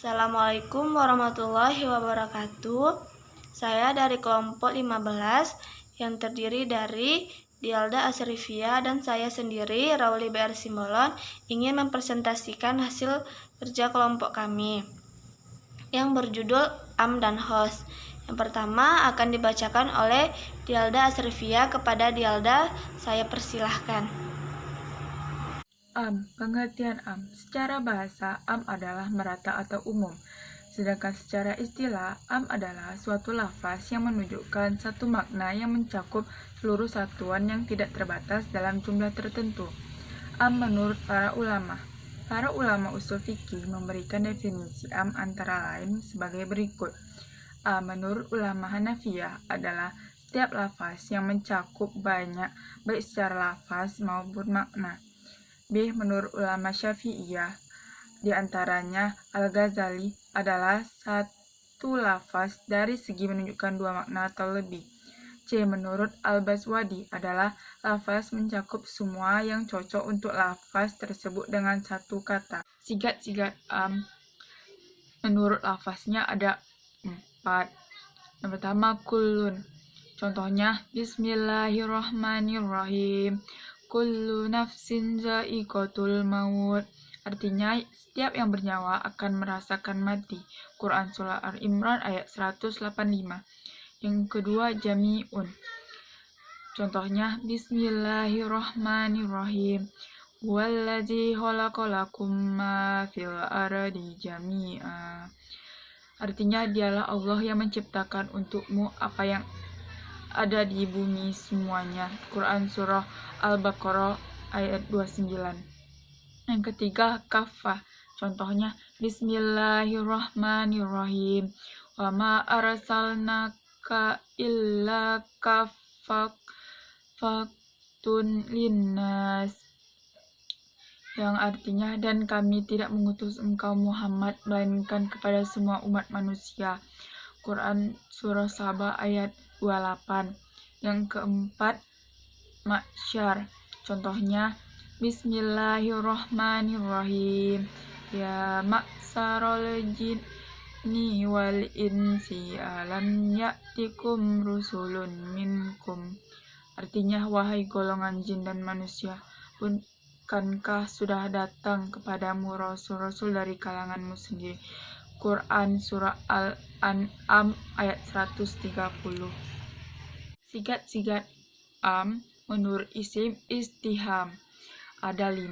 Assalamualaikum warahmatullahi wabarakatuh. Saya dari kelompok 15 yang terdiri dari Dialda Asrifia dan saya sendiri, Rauli BR Simbolon, ingin mempresentasikan hasil kerja kelompok kami yang berjudul Am dan Host. Yang pertama akan dibacakan oleh Dialda Asrifia kepada Dialda. Saya persilahkan. Pengertian am. Secara bahasa, am adalah merata atau umum. Sedangkan secara istilah, am adalah suatu lafaz yang menunjukkan satu makna yang mencakup seluruh satuan yang tidak terbatas dalam jumlah tertentu. Am menurut para ulama. Para ulama usul fikih memberikan definisi am antara lain sebagai berikut. A menurut ulama Hanafiyah adalah setiap lafaz yang mencakup banyak baik secara lafaz maupun makna. B menurut ulama Syafi'iyah, di antaranya Al-Ghazali, adalah satu lafaz dari segi menunjukkan dua makna atau lebih. C menurut Al-Baswadi adalah lafaz mencakup semua yang cocok untuk lafaz tersebut dengan satu kata. Sigat-sigat am menurut lafaznya ada 4. Yang pertama kullun. Contohnya Bismillahirrahmanirrahim. Kullu nafsin za'iqatul maut. Artinya setiap yang bernyawa akan merasakan mati. Quran Surah Al-Imran ayat 185. Yang kedua jami'un. Contohnya Bismillahirrahmanirrahim. Wallazi khalaqalakum ma fil ardi jami'a. Artinya dialah Allah yang menciptakan untukmu apa yang ada di bumi semuanya. Quran Surah Al-Baqarah ayat 29. Yang ketiga kafah. Contohnya Bismillahirrahmanirrahim. Wa ma arsalnaka illa kafaktun linnas. Yang artinya dan kami tidak mengutus engkau Muhammad melainkan kepada semua umat manusia. Quran Surah Saba ayat 28. Yang keempat Mahsyar. Contohnya Bismillahirrahmanirrahim. Ya ma'sarul jinni wal insi alam ya'tikum rusulun minkum. Artinya wahai golongan jin dan manusia, bukankah sudah datang kepadamu rasul-rasul dari kalanganmu sendiri? Quran Surah Al-An'am ayat 130. Sigat-sigat am menurut isim istiham ada 5.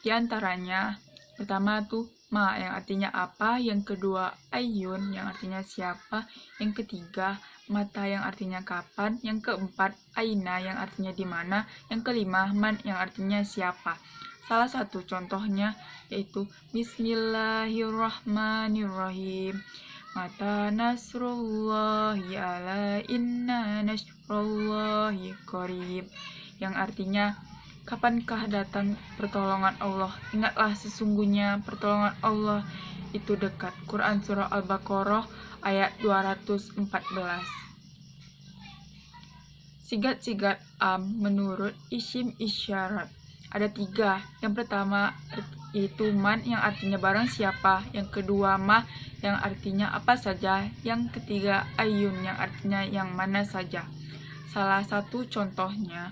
Di antaranya pertama tuh ma yang artinya apa, yang kedua ayun yang artinya siapa, yang ketiga mata yang artinya kapan, yang keempat aina yang artinya di mana, yang kelima man yang artinya siapa. Salah satu contohnya yaitu Bismillahirrahmanirrahim. Mata nasrullahi ala inna nasrullahi qarib. Yang artinya kapankah datang pertolongan Allah? Ingatlah sesungguhnya pertolongan Allah itu dekat. Quran Surah Al-Baqarah ayat 214. Sigat-sigat am menurut isim isyarat ada 3. Yang pertama yaitu man yang artinya barang siapa, yang kedua ma yang artinya apa saja, yang ketiga ayun yang artinya yang mana saja. Salah satu contohnya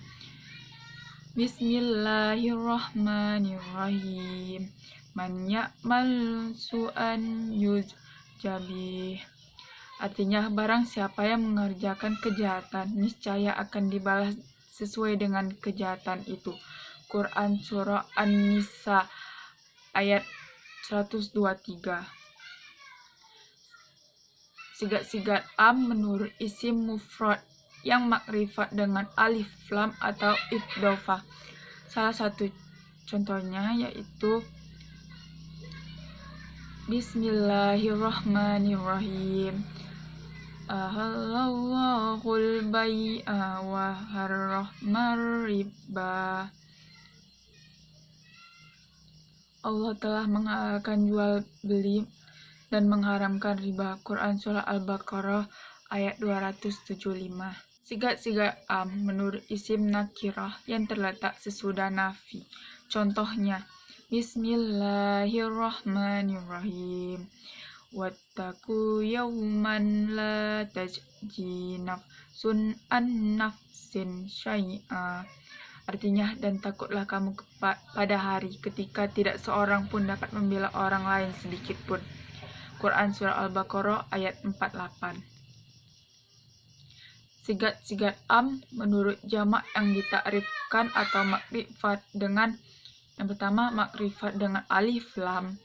Bismillahirrahmanirrahim. Man ya'mal su'an yujabih. Artinya barang siapa yang mengerjakan kejahatan niscaya akan dibalas sesuai dengan kejahatan itu. Quran Surah An-Nisa ayat 123. Sigat-sigat am menurut isim mufrad yang makrifat dengan alif lam atau idhofah. Salah satu contohnya yaitu Bismillahirrahmanirrahim. Ahallallahul bai'a wa harramar riba. Allah telah menghalalkan jual beli dan mengharamkan riba. Quran Surah Al-Baqarah ayat 275. Sigat-sigat am menurut isim nakirah yang terletak sesudah nafi. Contohnya Bismillahirrahmanirrahim. Wattaqu yawman la tajzi nafsun an nafsin syai'a. Artinya, dan takutlah kamu pada hari ketika tidak seorang pun dapat membela orang lain sedikit pun. Quran Surah Al-Baqarah ayat 48. Sigat-sigat am menurut jamak yang ditakrifkan atau makrifat dengan yang pertama makrifat dengan alif lam.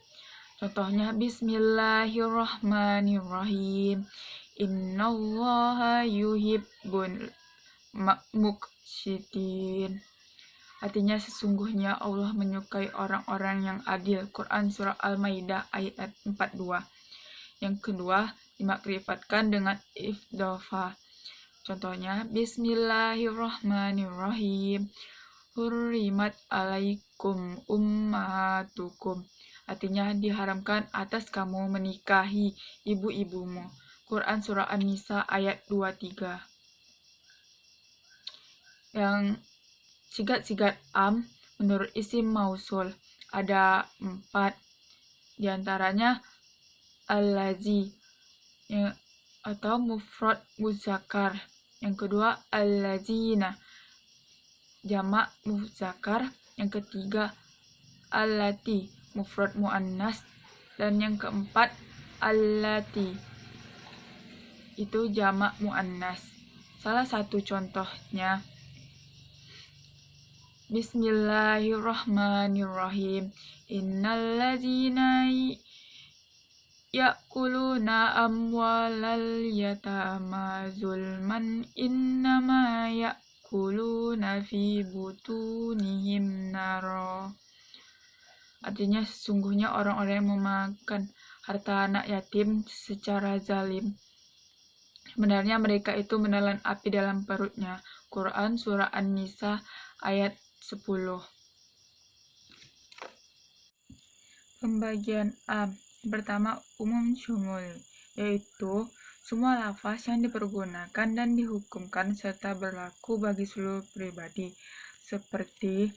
Contohnya Bismillahirrahmanirrahim. Innallaha yuhibbul muqsitin. Artinya sesungguhnya Allah menyukai orang-orang yang adil. Quran Surah Al-Maidah ayat 42. Yang kedua, dimakrifatkan dengan ifdhafa. Contohnya Bismillahirrahmanirrahim. Hurrimat alaikum ummatukum. Artinya diharamkan atas kamu menikahi ibu-ibumu. Quran Surah An-Nisa ayat 23. Yang sigat-sigat am menurut isim mausul ada 4. Di antaranya allazi atau mufrad muzakkar. Yang kedua allazina jamak muzakkar. Yang ketiga allati mufrad muannas, dan yang keempat allati itu jamak muannas. Salah satu contohnya Bismillahirrahmanirrahim. Innallazina ya'kuluna amwalal yatama zulman innama ya'kuluna fi butunihim naro. Artinya sesungguhnya orang-orang yang memakan harta anak yatim secara zalim, sebenarnya mereka itu menelan api dalam perutnya. Quran Surah An-Nisa ayat 10. Pembagian am. Pertama, umum syumul, yaitu semua lafaz yang dipergunakan dan dihukumkan serta berlaku bagi seluruh pribadi, seperti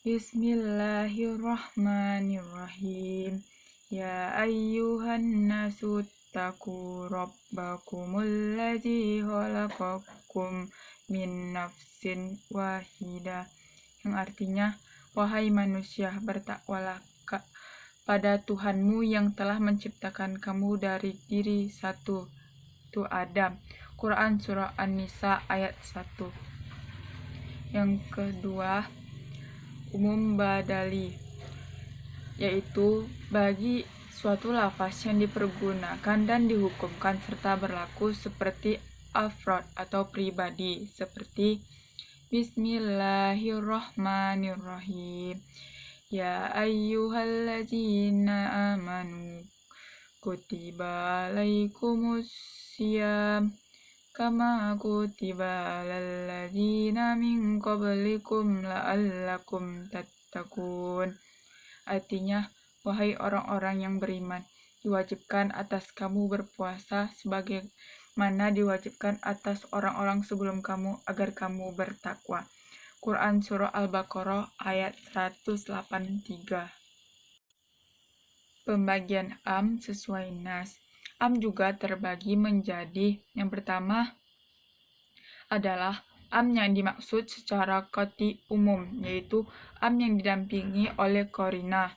Bismillahirrahmanirrahim. Ya ayyuhan nasu taqu rabbakumul ladzi khalaqakum min nafsin wahidah. Yang artinya, wahai manusia, bertakwalah pada Tuhanmu yang telah menciptakan kamu dari diri satu, itu Adam. Quran Surah An-Nisa ayat 1. Yang kedua, umum badali, yaitu bagi suatu lafaz yang dipergunakan dan dihukumkan serta berlaku seperti afrod atau pribadi, seperti Bismillahirrahmanirrahim. Ya ayyuhallazina amanu kutiba alaikumus siyam kama kutiba alal ladzina min qablikum la'allakum tattaqun. Artinya, wahai orang-orang yang beriman, diwajibkan atas kamu berpuasa sebagaimana diwajibkan atas orang-orang sebelum kamu agar kamu bertakwa. Quran Surah Al-Baqarah ayat 183. Pembagian am sesuai nas. Am juga terbagi menjadi yang pertama adalah am yang dimaksud secara qat'i umum, yaitu am yang didampingi oleh qarinah,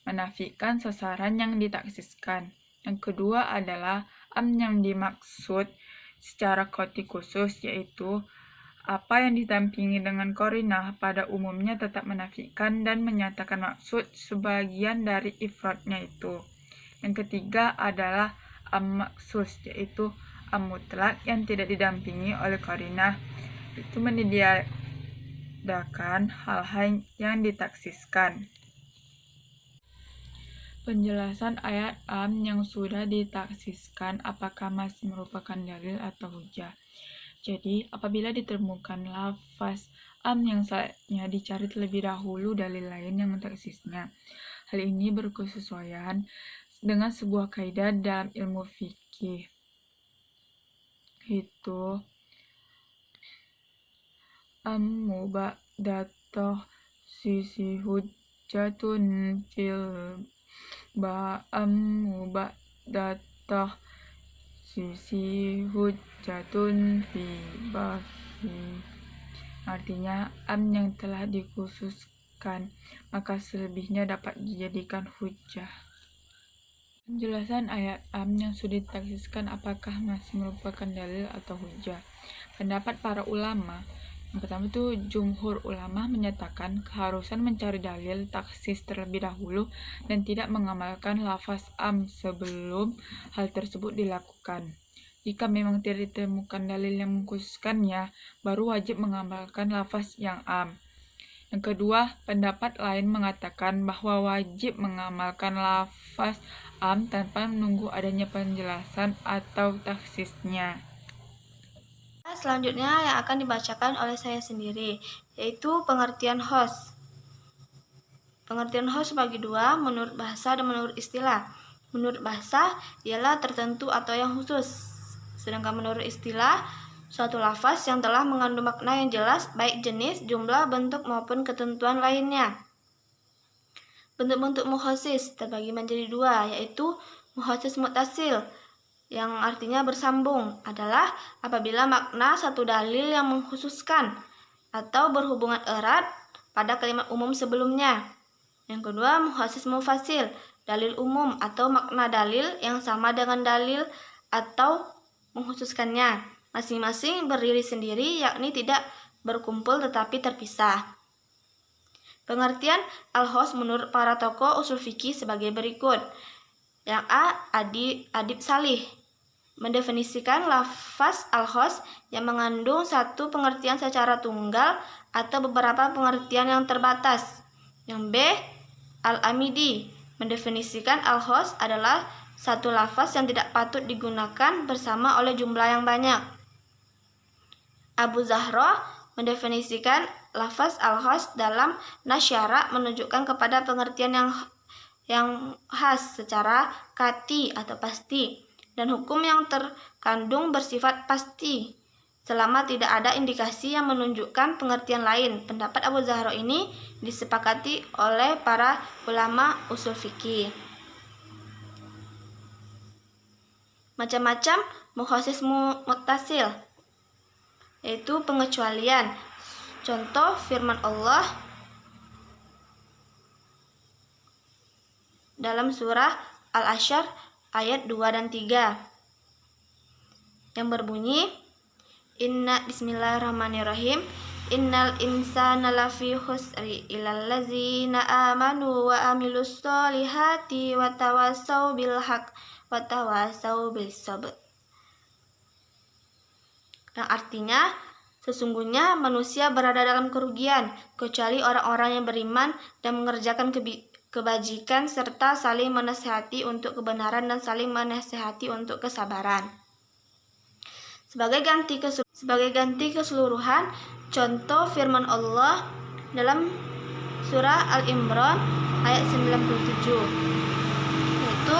menafikan sasaran yang ditaksiskan. Yang kedua adalah am yang dimaksud secara qat'i khusus, yaitu apa yang didampingi dengan qarinah pada umumnya tetap menafikan dan menyatakan maksud sebagian dari ifradnya itu. Yang ketiga adalah am maksus, yaitu am mutlak yang tidak didampingi oleh qarinah, itu meniadakan hal-hal yang ditaksiskan. Penjelasan ayat am yang sudah ditaksiskan apakah masih merupakan dalil atau hujah. Jadi, apabila ditemukan lafaz am yang selanjutnya dicari terlebih dahulu dalil lain yang mentaksisnya. Hal ini berkesesuaian dengan sebuah kaidah dalam ilmu fikih, itu am mubadatoh sisi hujjatun fil ba'am ba'datah sisi hujjatun fi bahi. Artinya yang telah dikhususkan, maka selebihnya dapat dijadikan hujjah. Penjelasan ayat yang sudah ditaksiskan apakah masih merupakan dalil atau hujjah. Pendapat para ulama, yang pertama itu jumhur ulama menyatakan keharusan mencari dalil taksis terlebih dahulu dan tidak mengamalkan lafaz sebelum hal tersebut dilakukan. Jika memang tidak ditemukan dalil yang mengkhususkannya, baru wajib mengamalkan lafaz yang Yang kedua, pendapat lain mengatakan bahwa wajib mengamalkan lafaz tanpa menunggu adanya penjelasan atau taksisnya. Selanjutnya yang akan dibacakan oleh saya sendiri, yaitu pengertian host. Pengertian host bagi dua, menurut bahasa dan menurut istilah. Menurut bahasa ialah tertentu atau yang khusus, sedangkan menurut istilah suatu lafaz yang telah mengandung makna yang jelas, baik jenis, jumlah, bentuk maupun ketentuan lainnya. Bentuk-bentuk mukhasis terbagi menjadi dua, yaitu mukhasis muttasil yang artinya bersambung adalah apabila makna satu dalil yang mengkhususkan atau berhubungan erat pada kalimat umum sebelumnya. Yang kedua, mukhasis mufasil, dalil umum atau makna dalil yang sama dengan dalil atau mengkhususkannya, masing-masing berdiri sendiri, yakni tidak berkumpul tetapi terpisah. Pengertian al-host menurut para tokoh usul fikih sebagai berikut. Yang A. Adib Salih mendefinisikan lafaz al-host yang mengandung satu pengertian secara tunggal atau beberapa pengertian yang terbatas. Yang B. Al-Amidi mendefinisikan al-host adalah satu lafaz yang tidak patut digunakan bersama oleh jumlah yang banyak. Abu Zahra mendefinisikan lafaz al-host dalam nasyara menunjukkan kepada pengertian yang khas secara kati atau pasti, dan hukum yang terkandung bersifat pasti selama tidak ada indikasi yang menunjukkan pengertian lain. Pendapat Abu Zahra ini disepakati oleh para ulama usul fikih. Macam-macam mukhasis muttasil, yaitu pengecualian. Contoh firman Allah dalam surah Al-Asyr ayat 2 dan 3 yang berbunyi Bismillahirrahmanirrahim. Innal insana lafi khusri illal ladzina amanu wa amilus solihati wa tawasaw bil haq wa tawasaw bis sabr. Yang artinya, sesungguhnya manusia berada dalam kerugian kecuali orang-orang yang beriman dan mengerjakan kebajikan serta saling menasihati untuk kebenaran dan saling menasihati untuk kesabaran. Sebagai ganti keseluruhan, contoh firman Allah dalam surah Al-Imran ayat 97, yaitu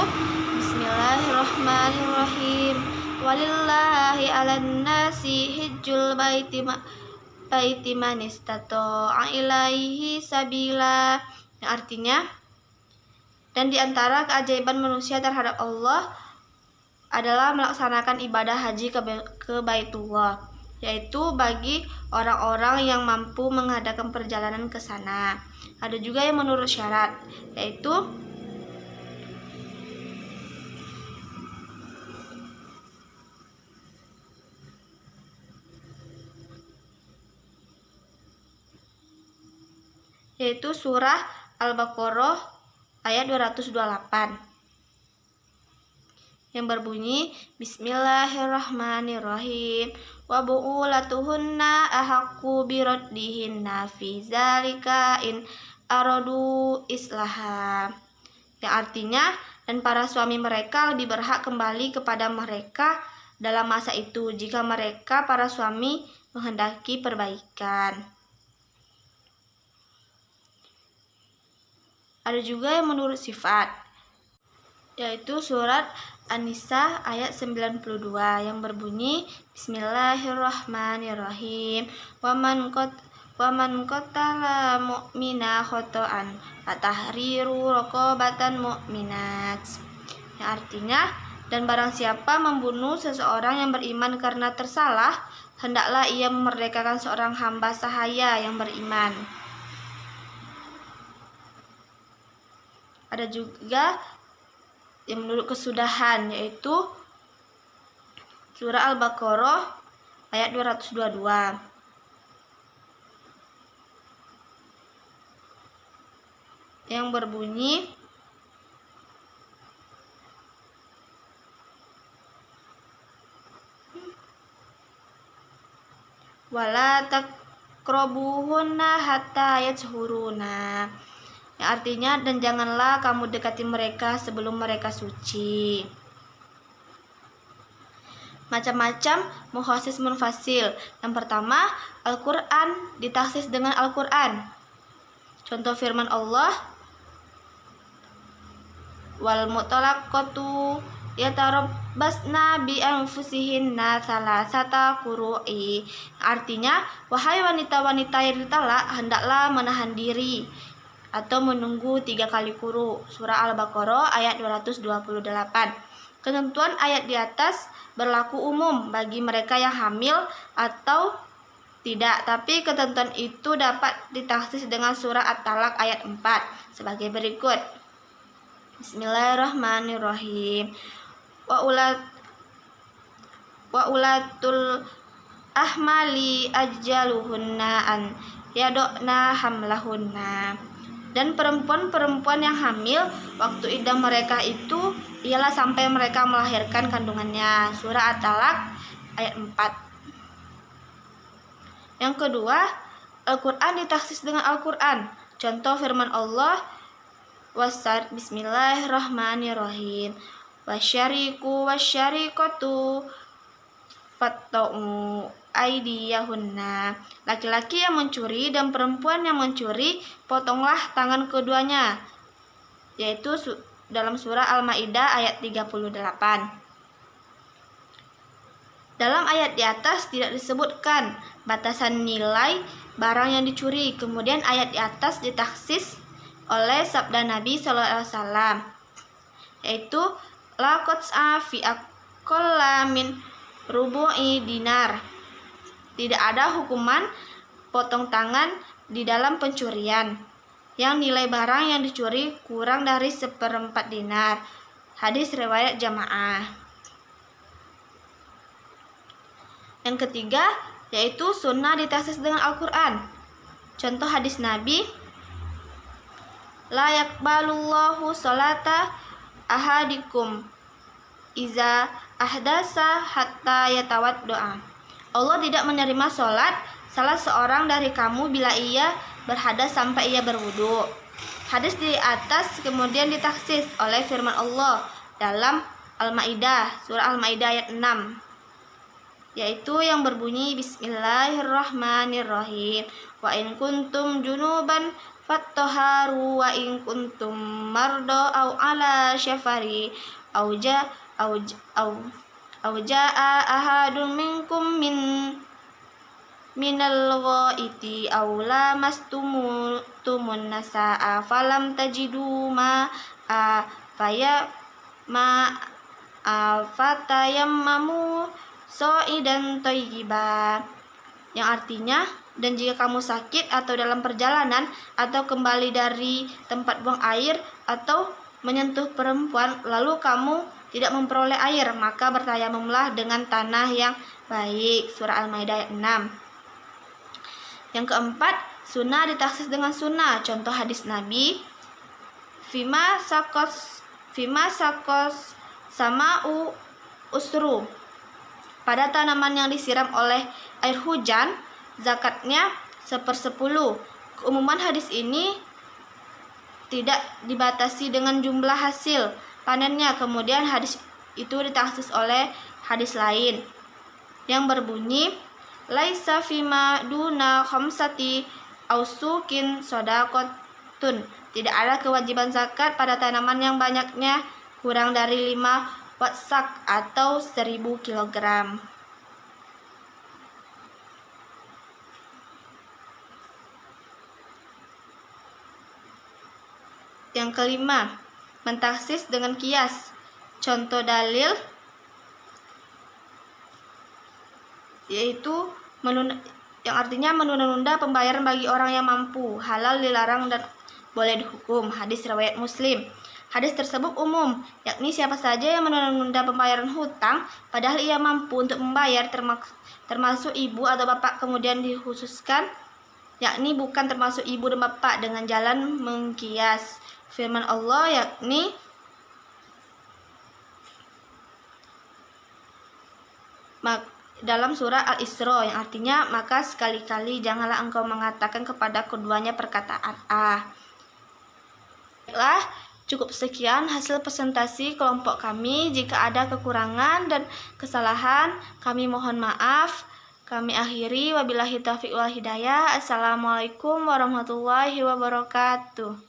Bismillahirrahmanirrahim. Walillahi 'alan nasi hijjul baiti man istata'a ilaihi sabila. Yang artinya, dan di antara keajaiban manusia terhadap Allah adalah melaksanakan ibadah haji ke Baitullah, yaitu bagi orang-orang yang mampu mengadakan perjalanan ke sana. Ada juga yang menurut syarat, yaitu surah Al-Baqarah ayat 228 yang berbunyi Bismillahirrahmanirrahim wa bu'ulatuhunna ahaqqu biraddihinna fi zalika in aradu islaha. Yang artinya, dan para suami mereka lebih berhak kembali kepada mereka dalam masa itu jika mereka para suami menghendaki perbaikan. Ada juga yang menurut sifat, yaitu surat An-Nisa ayat 92 yang berbunyi Bismillahirrahmanirrahim. wa man qatala mu'mina khata'an fatahriru raqabatan mu'minat. Yang artinya, dan barang siapa membunuh seseorang yang beriman karena tersalah, hendaklah ia memerdekakan seorang hamba sahaya yang beriman. Ada juga yang menurut kesudahan, yaitu surah Al-Baqarah ayat 222. Yang berbunyi, wala taqrabuhunna hatta yatahuruna. Yang artinya, dan janganlah kamu dekati mereka sebelum mereka suci. Macam-macam mukhasis munfasil. Yang pertama, Al-Quran ditaksis dengan Al-Quran. Contoh firman Allah, wal mutalaqatu yatarabbasna bi anfusihinna salasata qurui. Artinya, wahai wanita-wanita yang ditalak, hendaklah menahan diri atau menunggu 3 kali quru. Surah Al-Baqarah ayat 228. Ketentuan ayat di atas berlaku umum bagi mereka yang hamil atau tidak, tapi ketentuan itu dapat ditaksis dengan surah At-Talaq ayat 4 sebagai berikut. Bismillahirrahmanirrahim. Wa ulatul ahmali ajaluhunna an yadokna hamlahunna. Dan perempuan-perempuan yang hamil, waktu iddah mereka itu ialah sampai mereka melahirkan kandungannya. Surah At-Talaq ayat 4. Yang kedua, Al-Quran ditaksis dengan Al-Quran. Contoh firman Allah, Bismillahirrahmanirrahim. Wasyariku wasyarikatu fatta'u aidiyahunna. Laki-laki yang mencuri dan perempuan yang mencuri, potonglah tangan keduanya. Yaitu dalam surah Al-Maidah ayat 38. Dalam ayat di atas tidak disebutkan batasan nilai barang yang dicuri. Kemudian ayat di atas ditaksis oleh sabda Nabi SAW, yaitu la qat'a fi aqalla min rubu'i dinar. Tidak ada hukuman potong tangan di dalam pencurian yang nilai barang yang dicuri kurang dari 1/4 dinar. Hadis riwayat jamaah. Yang ketiga, yaitu sunnah ditaksis dengan Al-Quran. Contoh hadis Nabi, la yakbalullahu sholata ahadikum iza ahdasa hatta yatawaddo'a. Allah tidak menerima sholat salah seorang dari kamu bila ia berhadas sampai ia berwudu. Hadis di atas kemudian ditaksis oleh firman Allah dalam Al-Maidah, surah Al-Maidah ayat 6, yaitu yang berbunyi, Bismillahirrahmanirrahim. Wa in kuntum junuban fattaharu wa in kuntum marda au ala syafari au jaa ahadun minkum minal ghaiti aw lamastumun nasaa falam tajidu fatayammamu sha'idan thayyiba. Yang artinya, dan jika kamu sakit atau dalam perjalanan atau kembali dari tempat buang air atau menyentuh perempuan lalu kamu tidak memperoleh air, maka bertayamumlah dengan tanah yang baik. Surah Al-Maidah ayat 6. Yang keempat, sunnah ditaksis dengan sunnah. Contoh hadis Nabi, Fima sakos sama'u usru. Pada tanaman yang disiram oleh air hujan, zakatnya 1/10. Keumuman hadis ini tidak dibatasi dengan jumlah hasil panennya. Kemudian hadis itu ditaksis oleh hadis lain yang berbunyi, laisa fima duna khamsati ausukin shadaqatun. Tidak ada kewajiban zakat pada tanaman yang banyaknya kurang dari 5 wasak atau 1000 kilogram. Yang kelima, mentaksis dengan kias. Contoh dalil yaitu yang artinya menunda-nunda pembayaran bagi orang yang mampu, halal dilarang dan boleh dihukum. Hadis riwayat Muslim. Hadis tersebut umum, yakni siapa saja yang menunda pembayaran hutang padahal ia mampu untuk membayar, termasuk ibu atau bapak. Kemudian dikhususkan, yakni bukan termasuk ibu dan bapak dengan jalan mengkias firman Allah, yakni dalam surah Al-Isra, yang artinya maka sekali-kali janganlah engkau mengatakan kepada keduanya perkataan A. Baiklah, cukup sekian hasil presentasi kelompok kami. Jika ada kekurangan dan kesalahan, kami mohon maaf. Kami akhiri, wabillahi taufiq wal hidayah. Assalamualaikum warahmatullahi wabarakatuh.